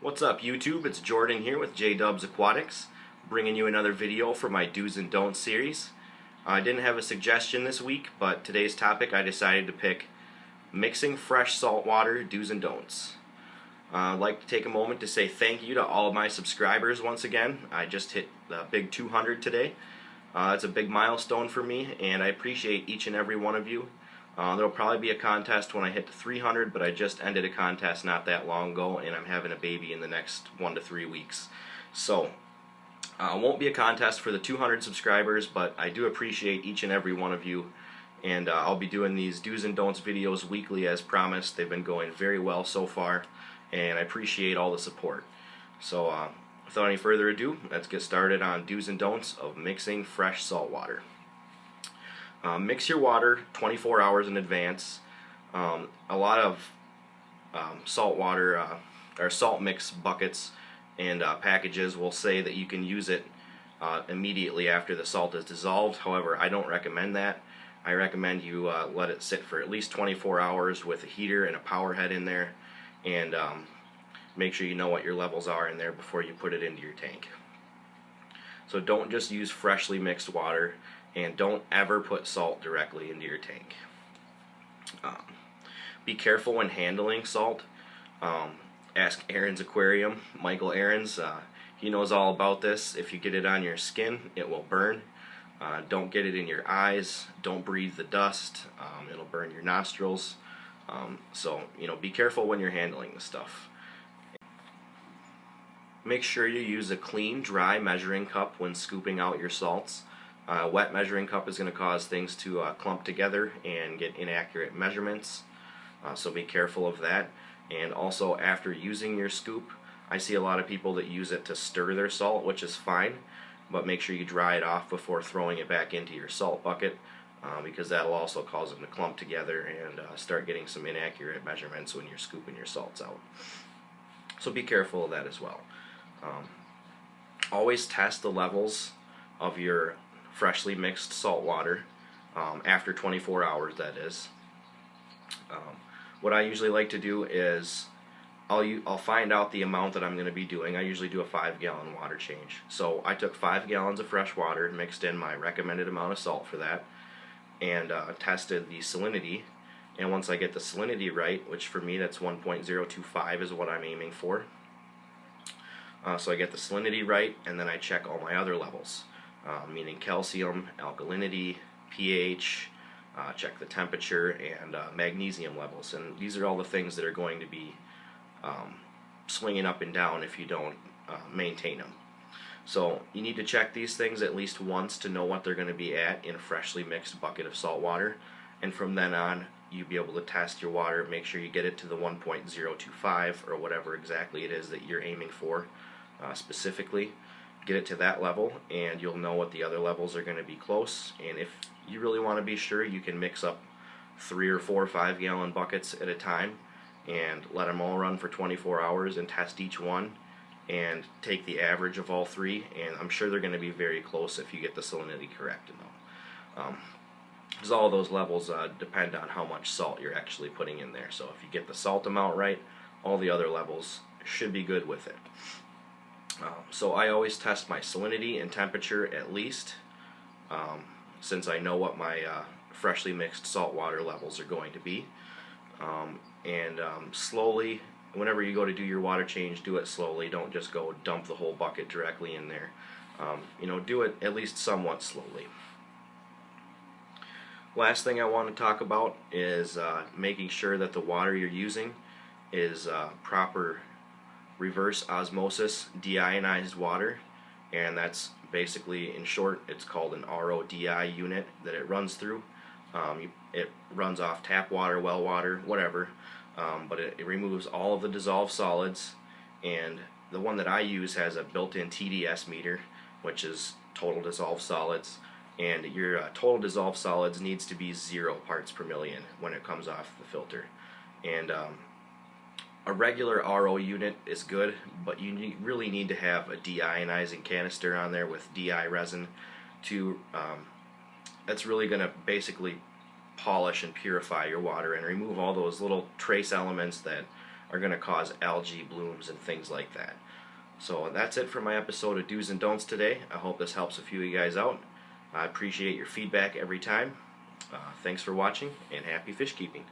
What's up YouTube? It's Jordan here with JDubs Aquatics, bringing you another video for my Do's and Don'ts series. I didn't have a suggestion this week, but today's topic I decided to pick mixing fresh saltwater Do's and Don'ts. I'd like to take a moment to say thank you to all of my subscribers once again. I just hit the big 200 today. That's a big milestone for me, and I appreciate each and every one of you. There'll probably be a contest when I hit the 300, but I just ended a contest not that long ago, and I'm having a baby in the next 1 to 3 weeks. So, won't be a contest for the 200 subscribers, but I do appreciate each and every one of you, and I'll be doing these Do's and Don'ts videos weekly as promised. They've been going very well so far, and I appreciate all the support. So, without any further ado, let's get started on Do's and Don'ts of mixing fresh salt water. Mix your water 24 hours in advance. A lot of salt water or salt mix buckets and packages will say that you can use it immediately after the salt is dissolved. However, I don't recommend that. I recommend you let it sit for at least 24 hours with a heater and a power head in there, and make sure you know what your levels are in there before you put it into your tank. So don't just use freshly mixed water, and don't ever put salt directly into your tank. Be careful when handling salt. Ask Aaron's Aquarium, Michael Aaron's. He knows all about this. If you get it on your skin, it will burn. Don't get it in your eyes. Don't breathe the dust. It'll burn your nostrils. So, be careful when you're handling this stuff. Make sure you use a clean, dry measuring cup when scooping out your salts. A wet measuring cup is going to cause things to clump together and get inaccurate measurements, so be careful of that. And also, after using your scoop, I see a lot of people that use it to stir their salt, which is fine, but make sure you dry it off before throwing it back into your salt bucket, because that'll also cause them to clump together and start getting some inaccurate measurements when you're scooping your salts out. So be careful of that as well. Always test the levels of your freshly mixed salt water after 24 hours, that is. What I usually like to do is I'll find out the amount that I'm going to be doing. I usually do a 5-gallon water change. So I took 5 gallons of fresh water and mixed in my recommended amount of salt for that, and tested the salinity. And once I get the salinity right, which for me that's 1.025 is what I'm aiming for. So I get the salinity right, and then I check all my other levels. Meaning calcium, alkalinity, pH, check the temperature, and magnesium levels. And these are all the things that are going to be swinging up and down if you don't maintain them. So you need to check these things at least once to know what they're going to be at in a freshly mixed bucket of salt water. And from then on, you'll be able to test your water, make sure you get it to the 1.025 or whatever exactly it is that you're aiming for specifically. Get it to that level, and you'll know what the other levels are going to be close. And if you really want to be sure, you can mix up 3 or 4 5-gallon buckets at a time and let them all run for 24 hours and test each one and take the average of all 3, and I'm sure they're going to be very close if you get the salinity correct in them. Because all of those levels depend on how much salt you're actually putting in there. So if you get the salt amount right, all the other levels should be good with it. So I always test my salinity and temperature at least, since I know what my freshly mixed salt water levels are going to be. Slowly, whenever you go to do your water change, do it slowly. Don't just go dump the whole bucket directly in there. Do it at least somewhat slowly. Last thing I want to talk about is making sure that the water you're using is proper reverse osmosis deionized water, and that's basically, in short, it's called an RODI unit that it runs through. It runs off tap water, well water, whatever, but it removes all of the dissolved solids, and the one that I use has a built-in TDS meter, which is total dissolved solids, and your total dissolved solids needs to be 0 parts per million when it comes off the filter. And a regular RO unit is good, but you really need to have a deionizing canister on there with DI resin to that's really going to basically polish and purify your water and remove all those little trace elements that are going to cause algae blooms and things like that. So that's it for my episode of Do's and Don'ts today. I hope this helps a few of you guys out. I appreciate your feedback every time. Thanks for watching, and happy fish keeping.